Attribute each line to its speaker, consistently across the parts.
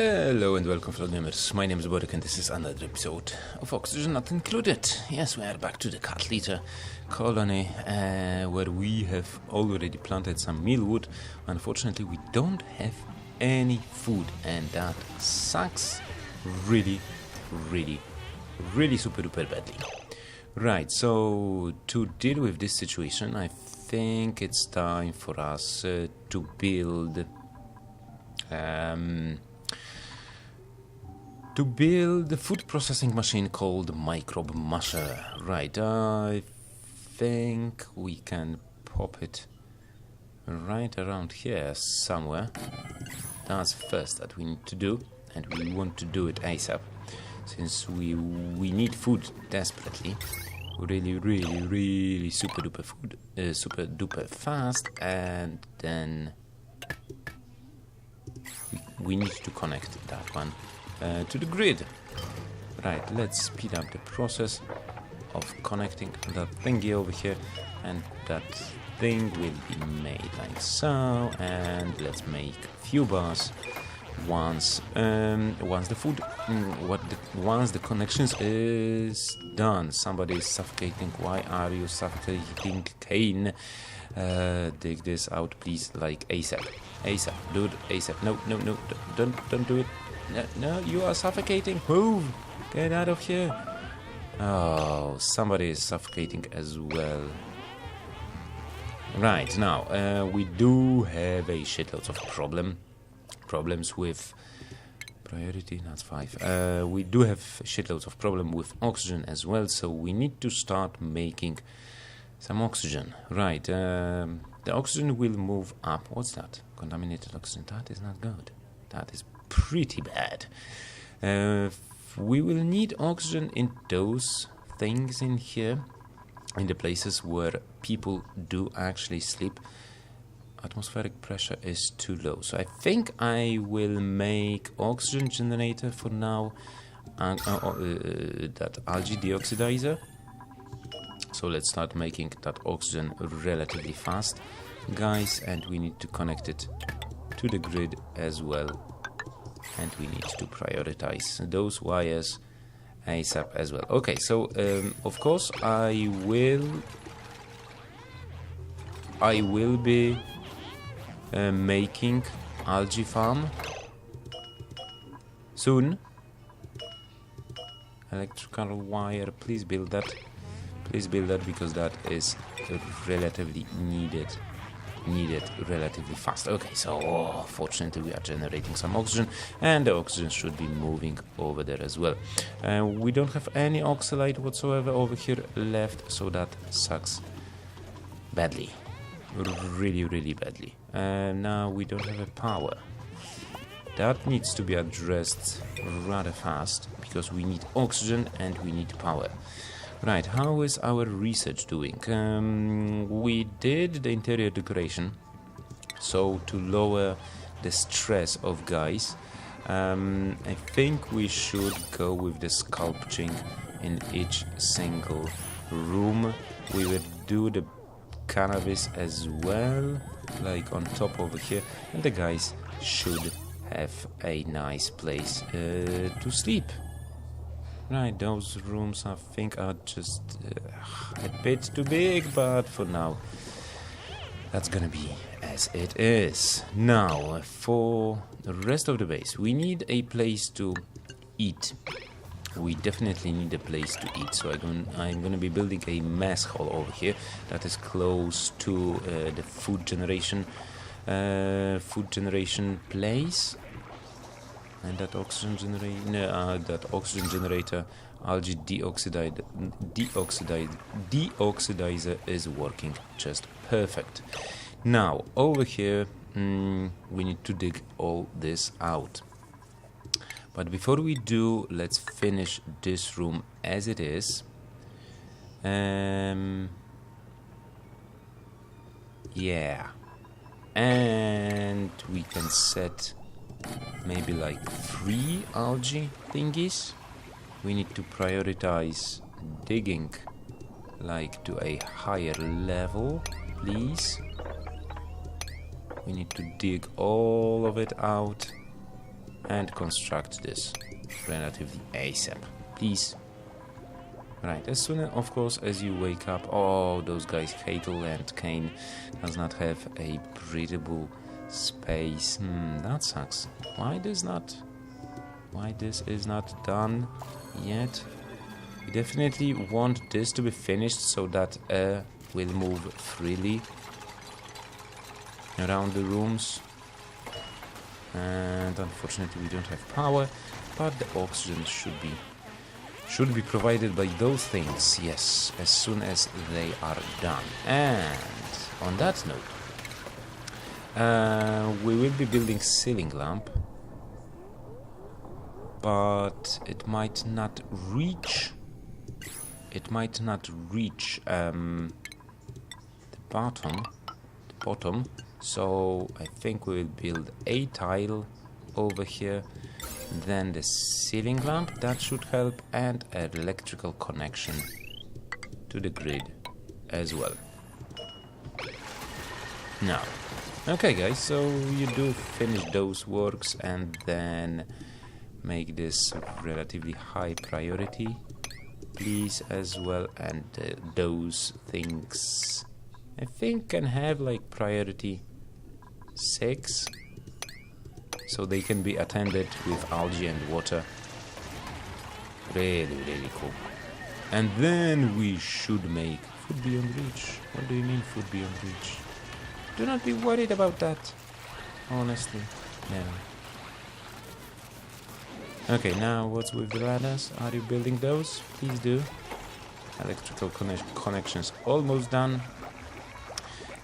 Speaker 1: Hello and welcome, fellow gamers. My name is Borek and this is another episode of Oxygen Not Included. Yes, we are back to the cat litter colony where we have already planted some mealwood. Unfortunately, we don't have any food and that sucks really super duper badly. Right, so to deal with this situation, I think it's time for us to build the food processing machine called Microbe Masher. Right, I think we can pop it right around here somewhere. That's the first that we need to do, and we want to do it ASAP, since we need food desperately. Really super duper food, super duper fast, and then we need to connect that one to the grid. Right, let's speed up the process of connecting that thingy over here, and that thing will be made like so, and let's make a few bars once the food once the connections is done. Somebody is suffocating. Why are you suffocating, Kane? Dig this out, please, like ASAP, dude, ASAP. No, don't do it. No, you are suffocating. Move, get out of here. Oh, somebody is suffocating as well. Right, now we do have a shitloads of problems with priority. That's 5. We do have shitloads of problem with oxygen as well, so we need to start making some oxygen. Right, the oxygen will move up. What's that? Contaminated oxygen. That is not good. That is pretty bad. We will need oxygen in those things in here, in the places where people do actually sleep. Atmospheric pressure is too low, so I think I will make oxygen generator for now, that algae deoxidizer. So let's start making that oxygen relatively fast, guys, and we need to connect it to the grid as well, and we need to prioritize those wires ASAP as well. Okay, so of course I will be making algae farm soon. Electrical wire, please build that because that is relatively needed relatively fast. Okay, so fortunately we are generating some oxygen, and the oxygen should be moving over there as well. We don't have any oxalate whatsoever over here left, so that sucks badly, really badly. Now we don't have a power. That needs to be addressed rather fast, because we need oxygen and we need power. Right, how is our research doing? We did the interior decoration, so to lower the stress of guys, I think we should go with the sculpting in each single room. We will do the cannabis as well, like on top over here, and the guys should have a nice place to sleep. Right, those rooms I think are just a bit too big, but for now that's gonna be as it is. Now, for the rest of the base, we need a place to eat. We definitely need a place to eat, so I'm gonna be building a mess hall over here that is close to the food generation place. And that oxygen generator, algae deoxidizer is working just perfect. Now over here we need to dig all this out, but before we do, let's finish this room as it is. Yeah, and we can set maybe like 3 algae thingies. We need to prioritize digging like to a higher level, please. We need to dig all of it out. and construct this relatively ASAP, please. Right, as soon as, of course, as you wake up, oh, those guys, Hatel and Kane, does not have a breathable space. That sucks. Why this is not done yet? We definitely want this to be finished so that air will move freely around the rooms. And unfortunately we don't have power, but the oxygen should be provided by those things, yes, as soon as they are done. And on that note, we will be building ceiling lamp, but it might not reach the bottom, so I think we will build a tile over here, then the ceiling lamp, that should help, and an electrical connection to the grid as well. Now, okay guys, so you do finish those works and then make this relatively high priority, please, as well, and those things I think can have like priority 6, so they can be attended with algae and water. Really cool. And then we should make food beyond reach. What do you mean food beyond reach? Do not be worried about that, honestly. No. Okay, now what's with the ladders? Are you building those? Please do. Electrical connections almost done.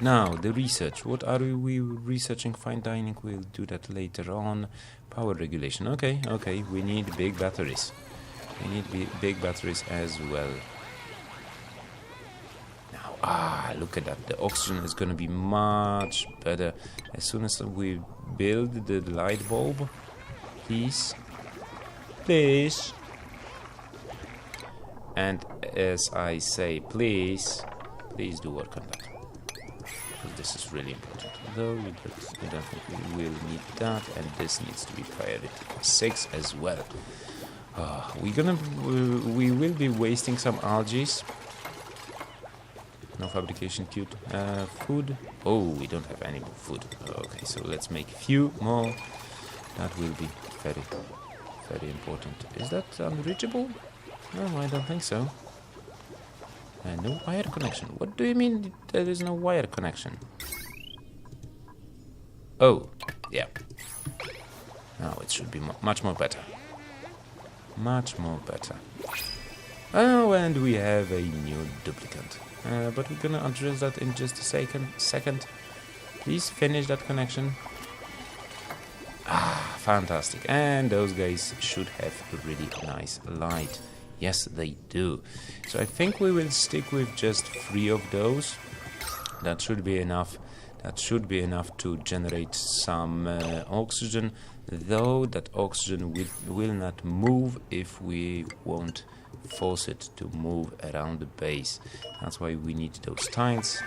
Speaker 1: Now, the research. What are we researching? Fine dining, we'll do that later on. Power regulation. Okay, we need big batteries. We need big batteries as well. Now, look at that. The oxygen is going to be much better as soon as we build the light bulb. Please. And as I say, please do work on that. This is really important, though we don't think we will need that, and this needs to be priority 6 as well. We will be wasting some algae. No fabrication cube. Food. Oh, we don't have any more food. Okay, so let's make a few more. That will be very important. Is that unreachable? No, I don't think so. No wire connection. What do you mean there is no wire connection? Oh, yeah. Now it should be much more better. Much more better. Oh, and we have a new duplicate. But we're gonna address that in just a second. Please finish that connection. Fantastic. And those guys should have a really nice light. Yes, they do. So I think we will stick with just 3 of those. That should be enough. That should be enough to generate some oxygen, though that oxygen will not move if we won't force it to move around the base. That's why we need those tiles.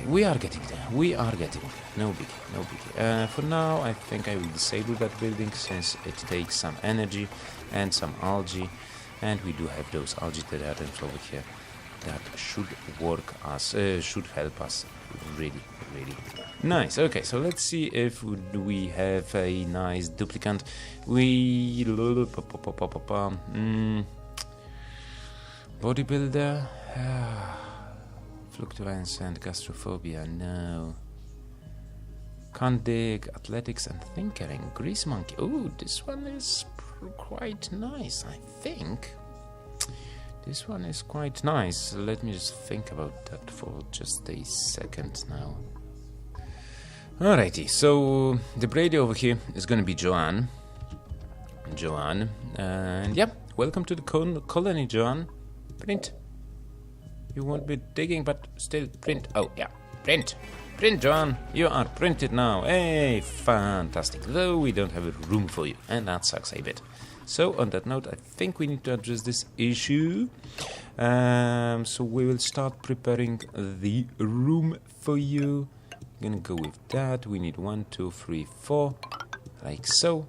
Speaker 1: We are getting there. No biggie. For now, I think I will disable that building since it takes some energy and some algae, and we do have those algae terrariums over here that should help us really nice. Okay, so let's see if we have a nice duplicant. Bodybuilder. Fluctuance and gastrophobia, no. Can't dig, athletics and thinkering. Grease monkey. Oh, this one is quite nice, I think. This one is quite nice. Let me just think about that for just a second now. Alrighty, so the Brady over here is gonna be Joanne. And yeah, welcome to the colony, Joanne. Print. You won't be digging, but still print. Oh, yeah. Print, John. You are printed now. Hey, fantastic. Though we don't have a room for you, and that sucks a bit. So, on that note, I think we need to address this issue. So we will start preparing the room for you. Gonna go with that. We need 1, 2, 3, 4, like so.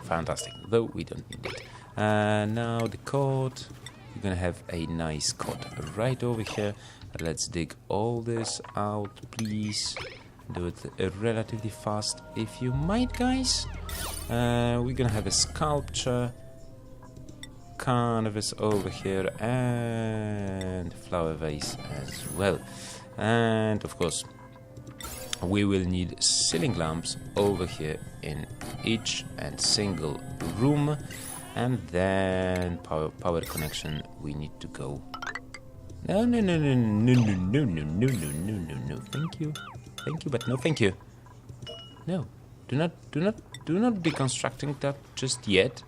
Speaker 1: Fantastic, though we don't need it. Now the code. We're gonna have a nice code right over here. Let's dig all this out, please. Do it relatively fast, if you might, guys. We're gonna have a sculpture, canvas over here, and flower vase as well. And of course, we will need ceiling lamps over here in each and single room. And then power connection. We need to go. No. Thank you. Thank you, but no thank you. No, do not be constructing that just yet,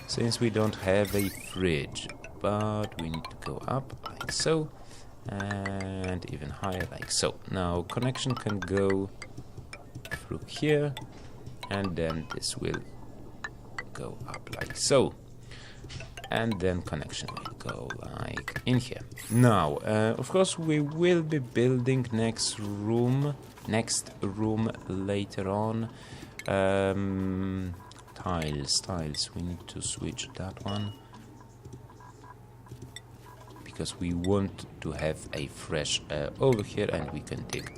Speaker 1: since we don't have a fridge. But we need to go up like so, and even higher like so. Now connection can go through here, and then this will go up like so. And then connection will go like in here. Now, of course, we will be building next room later on. Tiles. We need to switch that one because we want to have a fresh air over here, and we can dig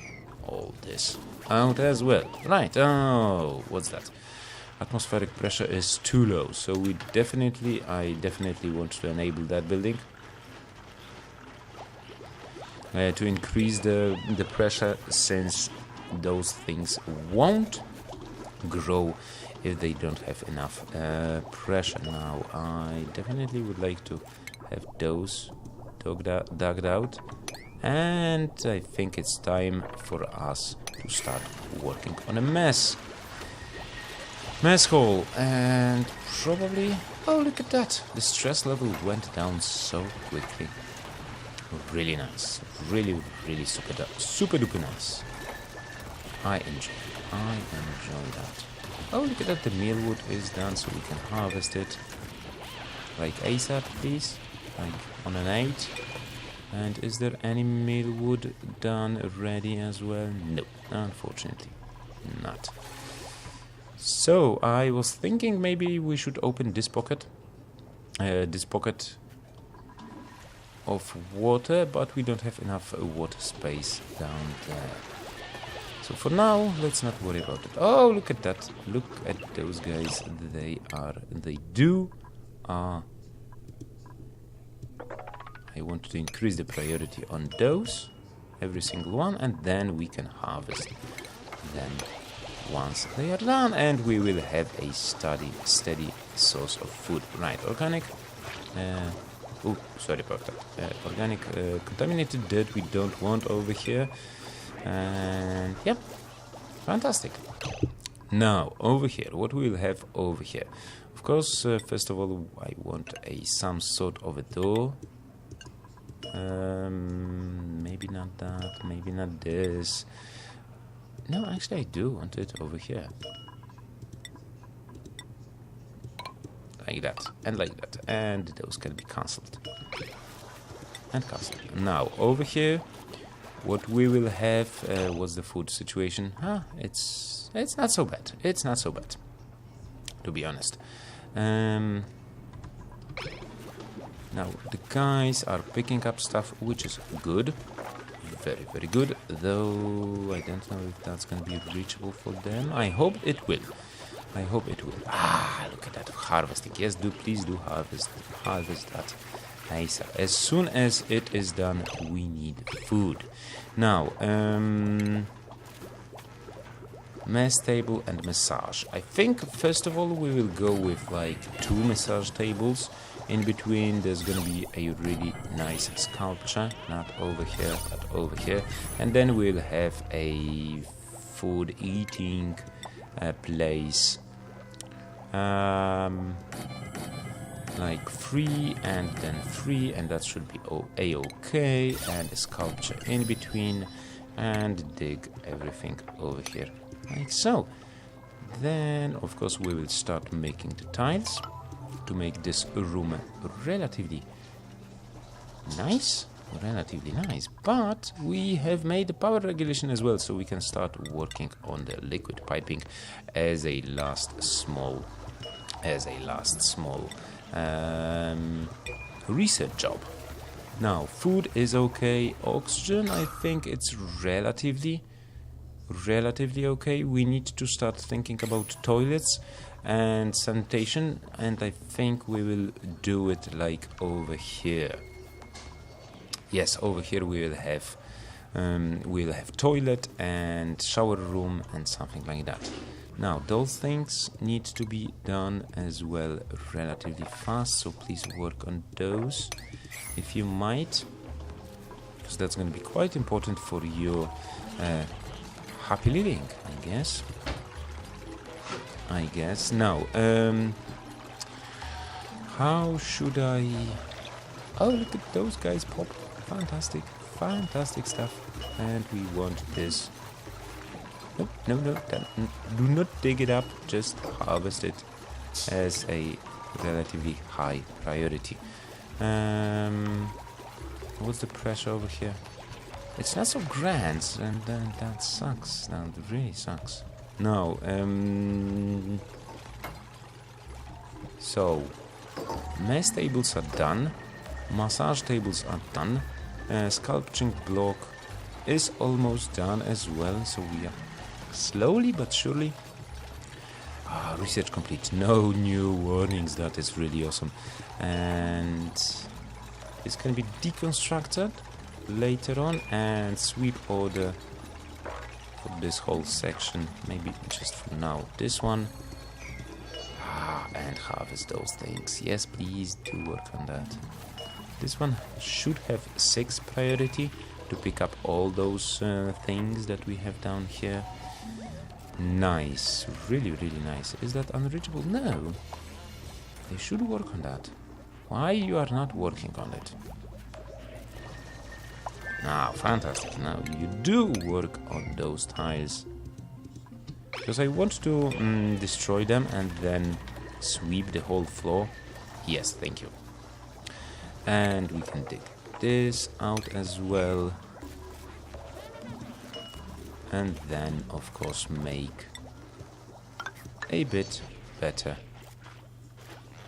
Speaker 1: all this out as well. Right. Oh, what's that? Atmospheric pressure is too low, so I definitely want to enable that building to increase the pressure, since those things won't grow if they don't have enough pressure. Now I definitely would like to have those dug out, and I think it's time for us to start working on a mess hall. And probably, oh, look at that, the stress level went down so quickly. Really nice, really super duper nice. I enjoy that. Oh, look at that, the mealwood is done, so we can harvest it like ASAP, please, like on an 8. And is there any mealwood done ready as well? No, unfortunately not. So I was thinking maybe we should open this pocket of water, but we don't have enough water space down there. So for now, let's not worry about it. Oh, look at that! Look at those guys. I want to increase the priority on those, every single one, and then we can harvest them once they are done, and we will have a steady source of food. Right, organic. Oh, sorry about that. Organic contaminated dirt we don't want over here. And yep, fantastic. Now over here, what we will have over here? Of course, first of all, I want some sort of a door. Maybe not that. Maybe not this. No, actually I do want it over here. Like that, and like that. And those can be cancelled. And cancelled. Now, over here, what we will have, what's the food situation? It's not so bad. It's not so bad, to be honest. Now, the guys are picking up stuff, which is good. Very, very good, though I don't know if that's going to be reachable for them. I hope it will. Look at that, harvesting. Yes, please do harvest that. Nice. As soon as it is done, we need food. Now, mess table and massage. I think, first of all, we will go with like 2 massage tables. In between, there's going to be a really nice sculpture, not over here, but over here. And then we'll have a food eating place. Like 3 and then 3, and that should be a-okay. And a sculpture in between, and dig everything over here, like so. Then, of course, we will start making the tiles to make this room relatively nice. relatively nice. But we have made the power regulation as well, so we can start working on the liquid piping as a last small research job. Now, food is okay. Oxygen, I think it's relatively okay. We need to start thinking about toilets and sanitation, and I think we will do it like over here. Yes, over here we'll have toilet and shower room and something like that. Now, those things need to be done as well relatively fast, so please work on those if you might, because that's going to be quite important for your happy living, I guess. Now, how should I... Oh, look at those guys pop. Fantastic stuff. And we want this. No, do not dig it up, just harvest it as a relatively high priority. What's the pressure over here? It's not so grand, and that sucks. That really sucks. Now, so mesh tables are done, massage tables are done, sculpturing block is almost done as well, so we are slowly but surely. Research complete. No new warnings. That is really awesome. And it's going to be deconstructed later on, and sweep order for this whole section. Maybe just for now this one. And harvest those things. Yes, please do work on that. This one should have 6 priority to pick up all those things that we have down here. Nice, really nice. Is that unreachable? No. They should work on that. Why you are not working on it? Now, fantastic. Now you do work on those tiles, because I want to destroy them and then sweep the whole floor. Yes, thank you. And we can dig this out as well. And then, of course, make a bit better,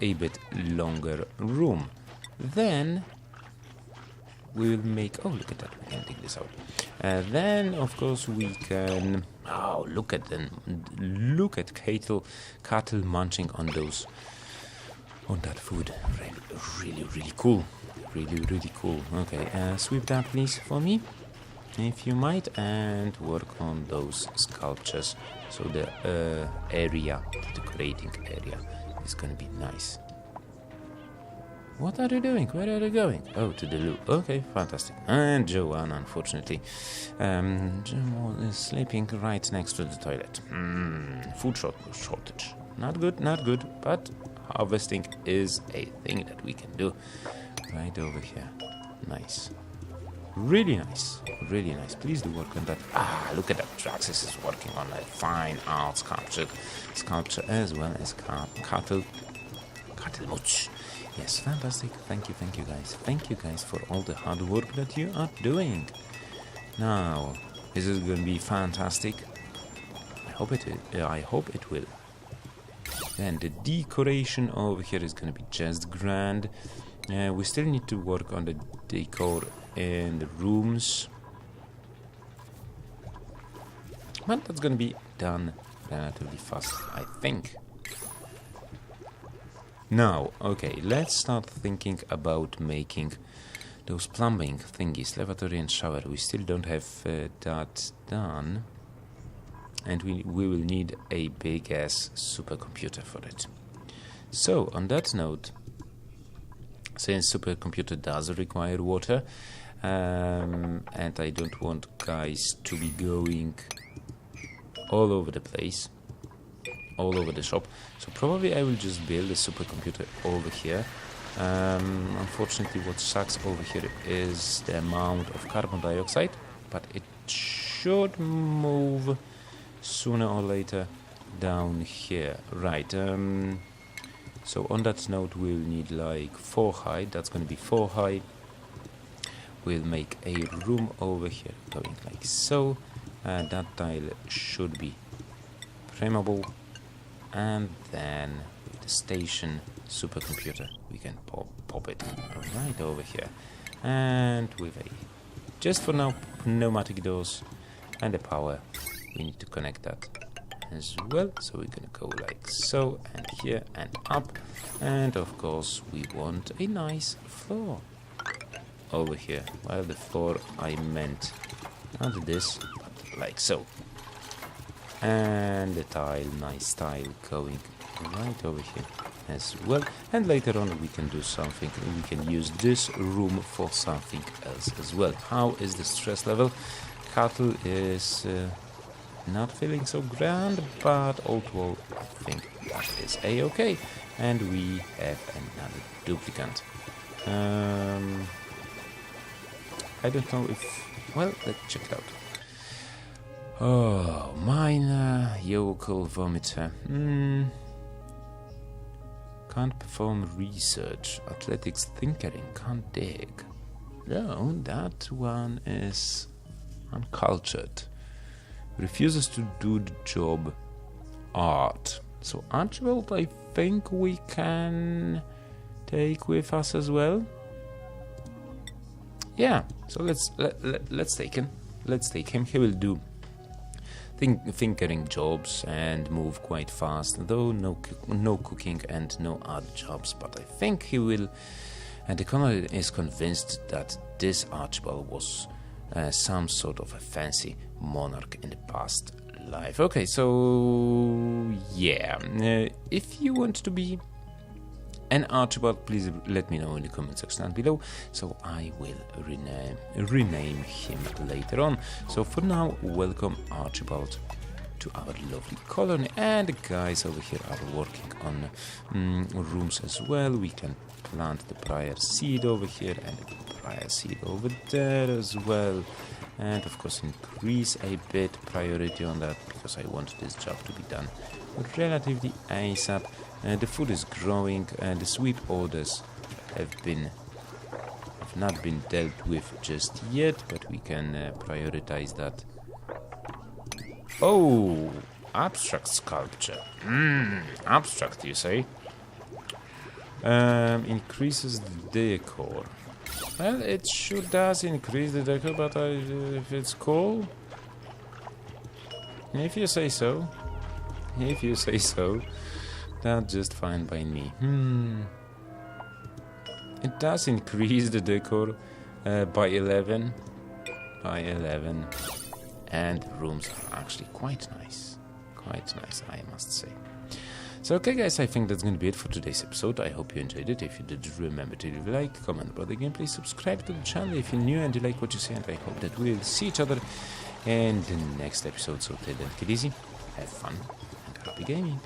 Speaker 1: a bit longer room. Then we will make... Oh, look at that. We can dig this out. Then, of course, we can... Oh, look at them. Look at cattle munching on those... on that food. Really cool. Really cool. Okay, sweep that, please, for me, if you might, and work on those sculptures, so the area, the decorating area, is gonna be nice. What are you doing? Where are you going? Oh, to the loo. Okay, fantastic. And Joanne, unfortunately, Joe is sleeping right next to the toilet. Food shortage. Not good, but harvesting is a thing that we can do. Right over here. Nice. Really nice. Please do work on that. Look at that. Traxxas is working on a fine art sculpture as well as cattle mooch. Yes, fantastic. Thank you guys. Thank you guys for all the hard work that you are doing. Now, this is going to be fantastic. I hope it will. Then the decoration over here is going to be just grand. We still need to work on the decor in the rooms, but that's going to be done relatively fast, I think. Now, okay, let's start thinking about making those plumbing thingies, lavatory and shower. We still don't have that done, and we will need a big ass supercomputer for it. So, on that note, since supercomputer does require water, and I don't want guys to be going all over the place, all over the shop, so probably I will just build a supercomputer over here. Unfortunately, what sucks over here is the amount of carbon dioxide, but it should move sooner or later down here. Right, so on that note, we'll need like 4 high. That's going to be 4 high. we'll make a room over here going like so. That tile should be frameable, and then with the station supercomputer we can pop it right over here, and with a just for now pneumatic doors and the power we need to connect that as well. So we're gonna go like so, and here and up, and of course we want a nice floor over here. Well, the floor I meant not this, but like so, and the tile, nice tile going right over here as well. And later on we can do something, we can use this room for something else as well. How is the stress level? Cattle is not feeling so grand, but overall I think that is a-okay. And we have another duplicant. I don't know if, well, let's check it out. Oh, miner, yokel, vomiter. Can't perform research. Athletics, tinkering, can't dig. No, that one is uncultured. Refuses to do the job. Art. So Archibald, I think we can take with us as well. Yeah. So let's take him. Let's take him. He will do tinkering jobs and move quite fast, though no cooking and no other jobs. But I think he will. And the colonel is convinced that this Archibald was some sort of a fancy monarch in the past life. Okay, so yeah, if you want to be an Archibald, please let me know in the comment section down below, so I will rename him later on. So for now, welcome Archibald to our lovely colony, and the guys over here are working on rooms as well. We can plant the prior seed over here and the prior seed over there as well, and of course increase a bit priority on that because I want this job to be done relatively ASAP. The food is growing, and the sweep orders have not been dealt with just yet, but we can prioritize that. Oh, abstract sculpture. Abstract, you say? Increases the decor. Well, it sure does increase the decor, but if it's cool, if you say so, that's just fine by me. It does increase the decor by 11, and rooms are actually quite nice, I must say. So okay guys, I think that's going to be it for today's episode. I hope you enjoyed it. If you did, remember to leave a like, comment about the gameplay, subscribe to the channel if you're new and you like what you see, and I hope that we'll see each other in the next episode. So till then, take it easy, have fun, and happy gaming.